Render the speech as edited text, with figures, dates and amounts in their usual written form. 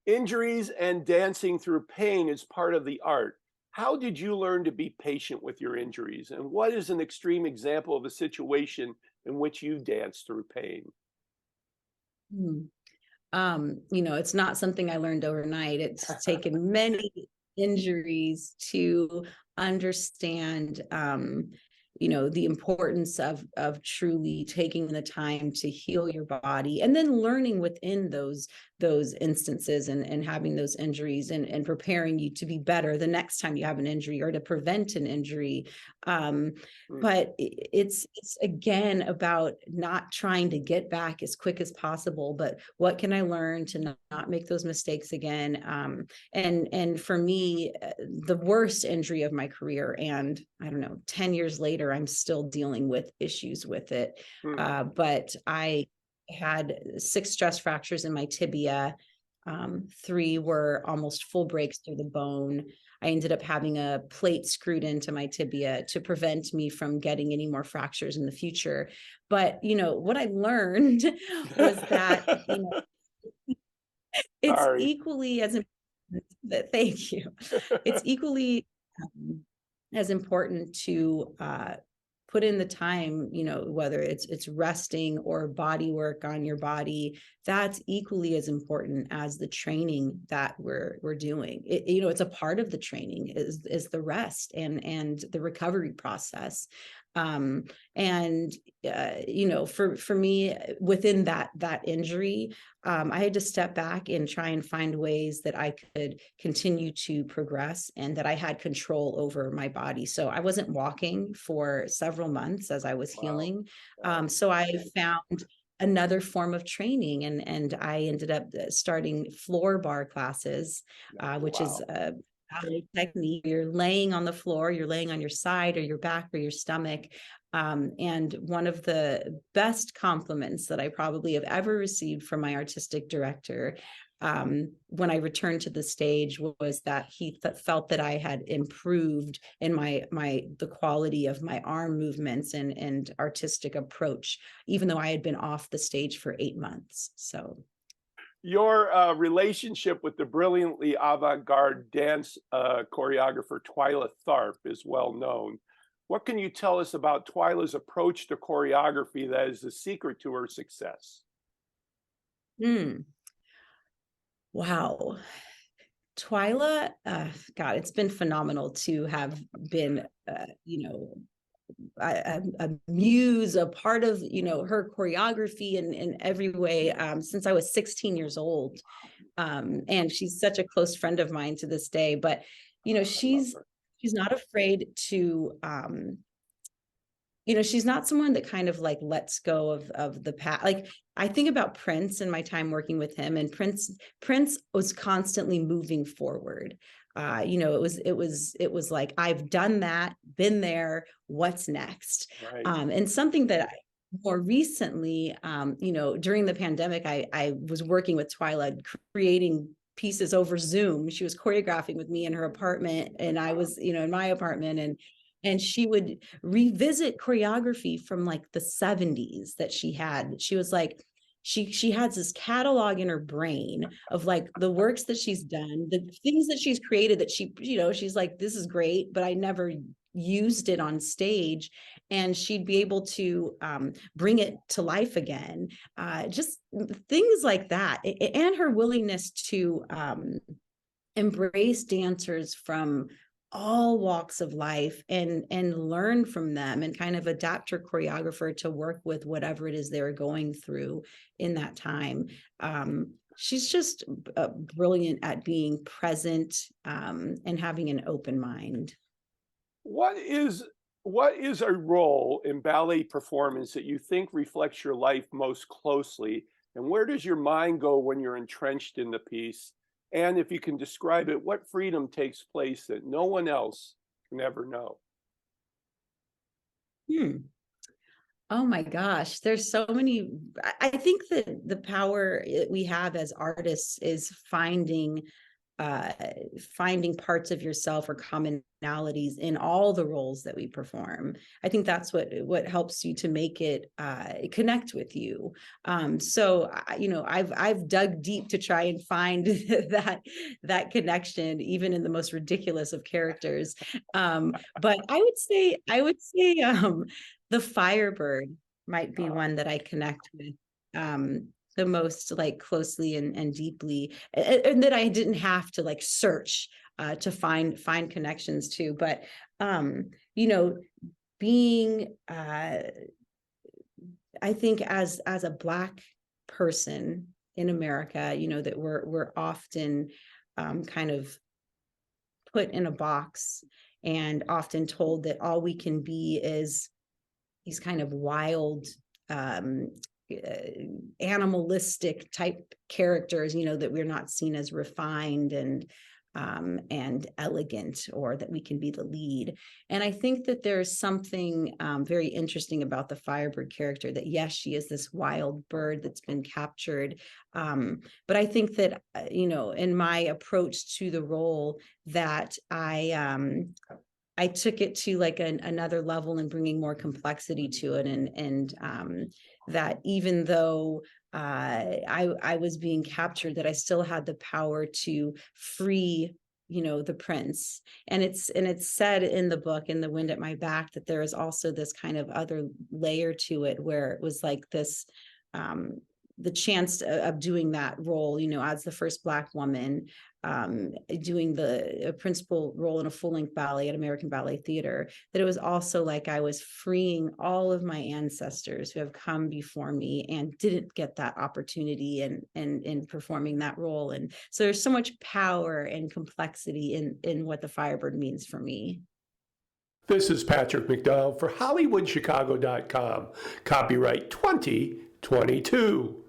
Injuries and dancing through pain is part of the art. How did you learn to be patient with your injuries? And what is an extreme example of a situation in which you danced through pain? Hmm. It's not something I learned overnight. It's taken many injuries to understand, the importance of truly taking the time to heal your body, and then learning within those instances, and having those injuries, and preparing you to be better the next time you have an injury, or to prevent an injury. Um, Mm. but it's again about not trying to get back as quick as possible, but what can I learn to not make those mistakes again. And for me, the worst injury of my career, and I don't know, 10 years later I'm still dealing with issues with it. Mm. But I had 6 stress fractures in my tibia. 3 were almost full breaks through the bone. I ended up having a plate screwed into my tibia to prevent me from getting any more fractures in the future. But, what I learned was that, it's Sorry. equally as important. Thank you. It's equally um, as important to put in the time, whether it's resting or body work on your body. That's equally as important as the training that we're doing. It's a part of the training is the rest and the recovery process. Um, and for me, within that injury, I had to step back and try and find ways that I could continue to progress, and that I had control over my body. So I wasn't walking for several months as I was Wow. healing. Wow. So I found another form of training, and I ended up starting floor bar classes, which is Wow. a ballet technique. You're laying on the floor, you're laying on your side or your back or your stomach. And one of the best compliments that I probably have ever received from my artistic director, when I returned to the stage, was that he felt that I had improved in the quality of my arm movements and artistic approach, even though I had been off the stage for 8 months. So, Your relationship with the brilliantly avant-garde dance choreographer Twyla Tharp is well known. What can you tell us about Twyla's approach to choreography that is the secret to her success? mm, wow. Twyla, God, it's been phenomenal to have been, a muse, a part of, her choreography in every way, since I was 16 years old. And she's such a close friend of mine to this day. But, I love she's her. she's not afraid to, she's not someone that kind of like lets go of the past. Like, I think about Prince and my time working with him, and Prince was constantly moving forward. It was like, I've done that, been there, what's next? Right. And something that I more recently, during the pandemic, I was working with Twyla, creating pieces over Zoom. She was choreographing with me in her apartment, and I was, in my apartment, and she would revisit choreography from like the 70s that she had. She was like, she has this catalog in her brain of like the works that she's done, the things that she's created, that she's like, this is great, but I never used it on stage. And she'd be able to bring it to life again. Just things like that. And her willingness to embrace dancers from all walks of life, and learn from them, and kind of adapt her choreographer to work with whatever it is they're going through in that time. She's just brilliant at being present, and having an open mind. What is what is a role in ballet performance that you think reflects your life most closely? And where does your mind go when you're entrenched in the piece? And if you can describe it, what freedom takes place that no one else can ever know? Hmm. Oh my gosh, there's so many. I think that the power we have as artists is finding finding parts of yourself or commonalities in all the roles that we perform. I think that's what helps you to make it connect with you. So I've dug deep to try and find that connection, even in the most ridiculous of characters. But I would say the Firebird might be one that I connect with the most, like, closely and deeply, and that I didn't have to like search to find connections to. But being I think as a Black person in America, that we're often kind of put in a box and often told that all we can be is these kind of wild animalistic type characters, that we're not seen as refined and elegant, or that we can be the lead. And I think that there's something very interesting about the Firebird character, that yes, she is this wild bird that's been captured. But I think that, in my approach to the role, that I took it to like another level and bringing more complexity to it. And that even though I was being captured, that I still had the power to free, the prince. And it's said in the book, In the Wind at My Back, that there is also this kind of other layer to it, where it was like this, the chance of doing that role, as the first Black woman, doing a principal role in a full-length ballet at American Ballet Theater, that it was also like I was freeing all of my ancestors who have come before me and didn't get that opportunity in performing that role. And so there's so much power and complexity in what the Firebird means for me. This is Patrick McDonald for HollywoodChicago.com. Copyright 2022.